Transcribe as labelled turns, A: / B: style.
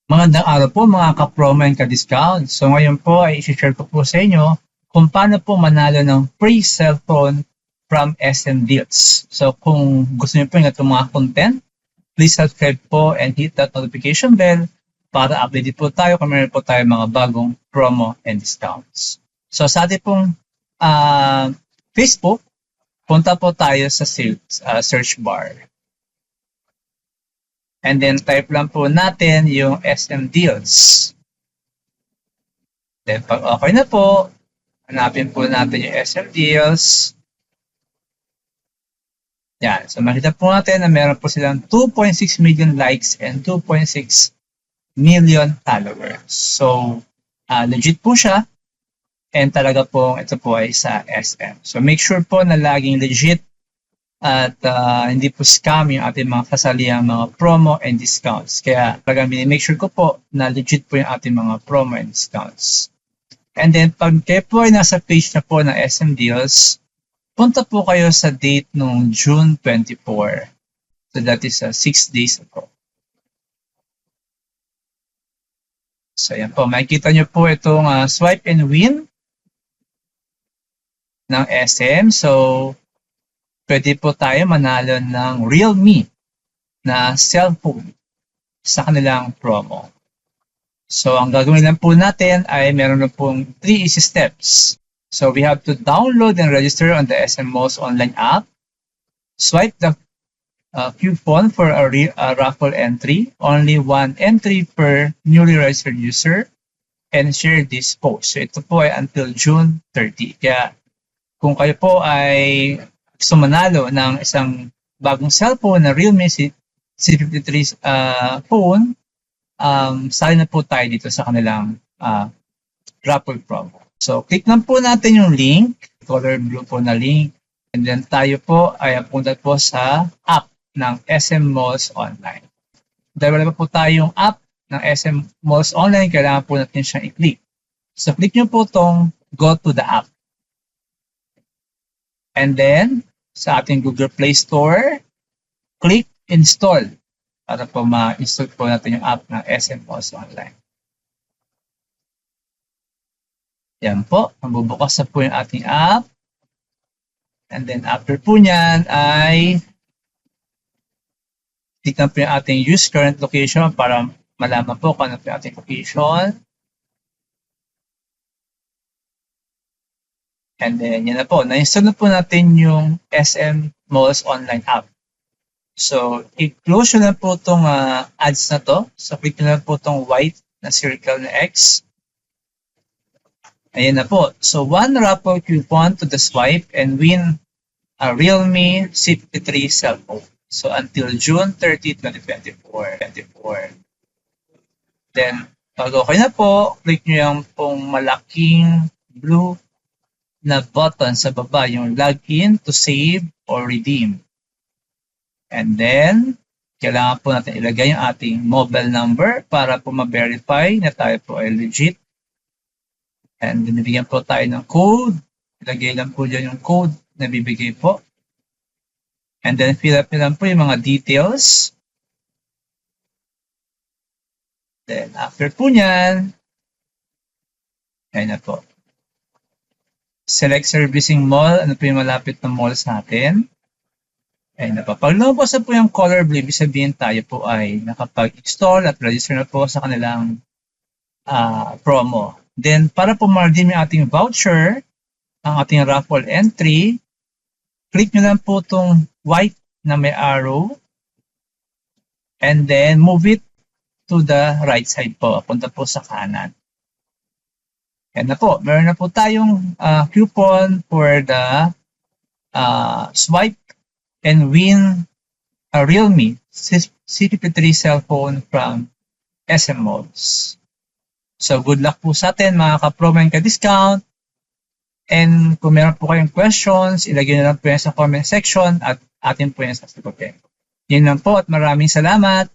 A: Magandang araw po mga ka-promo and ka-discount. So ngayon po ay isi-share ko po sa inyo kung paano po manalo ng free cellphone from SM Deals. So kung gusto niyo po yung itong mga content, please subscribe po and hit that notification bell para update po tayo kung meron po tayo mga bagong promo and discounts. So sa ating pong Facebook, punta po tayo sa search bar. And then type lang po natin yung SM Deals. Then pag okay na po, hanapin po natin yung SM Deals. Yan. So makita po natin na meron po silang 2.6 million likes and 2.6 million followers. So legit po siya. And talaga po ito po ay sa SM. So make sure po na laging legit at hindi po scam yung ating mga kasalihang mga promo and discounts. Kaya talagang make sure ko po na legit po yung ating mga promo and discounts. And then pag kayo po ay nasa page na po ng SM Deals, punta po kayo sa date nung June 24. So that is 6 days ago. So yan po, makikita nyo po itong swipe and win ng SM. So pwede po tayo manalo ng Realme na cellphone sa kanilang promo. So, ang gagawin lang po natin ay meron na pong 3 easy steps. So, we have to download and register on the SM Malls online app. Swipe the coupon for a raffle entry. Only 1 entry per newly registered user. And share this post. So, ito po ay until June 30. Kaya, kung kayo po ay sumanalo ng isang bagong cellphone na Realme C53 phone, sali na po tayo dito sa kanilang raffle promo. So, click lang po natin yung link, color blue po na link, and then tayo po ay punta po sa app ng SM Malls Online. Dahil wala pa po tayong app ng SM Malls Online, kailangan po natin siyang i-click. So, click nyo po itong go to the app. And then, sa ating Google Play Store, click install para po ma-install po natin yung app ng SM Malls Online. Yan po, mabubukas na po yung ating app. And then after po nyan ay click na po yung ating use current location para malaman po kung ano po yung ating location. And then, yan na po. Na-install na po natin yung SM Malls Online app. So, i-close nyo na po itong ads na to. So, click nyo na po itong white na circle na X. Ayan na po. So, 1 raffle coupon to the swipe and win a Realme C53 cellphone. So, until June 30, 2024. Then, pag okay na po, click nyo yung pong malaking blue na button sa baba, yung login to save or redeem. And then, kailangan po natin ilagay yung ating mobile number para po ma-verify na tayo po ay legit. And binibigyan po tayo ng code. Ilagay lang po dyan yung code na bibigay po. And then, fill up lang po yung mga details. Then, after po nyan, ayun na po. Select servicing mall. Ano po yung malapit na mall sa atin? Ayun na po. Pag lumabas na po yung color blue, ibig sabihin tayo po ay nakapag-install at register na po sa kanilang promo. Then, para po ma-redeem yung ating voucher, ang ating raffle entry, click nyo lang po itong white na may arrow and then move it to the right side po. Punta po sa kanan. Yan na po. Meron na po tayong coupon for the swipe and win a Realme C53 cellphone from SM Malls. So, good luck po sa atin mga ka-promo and ka-discount. And kung meron po kayong questions, ilagay na lang po yan sa comment section at atin po yan sasagutin. Yun lang po at maraming salamat.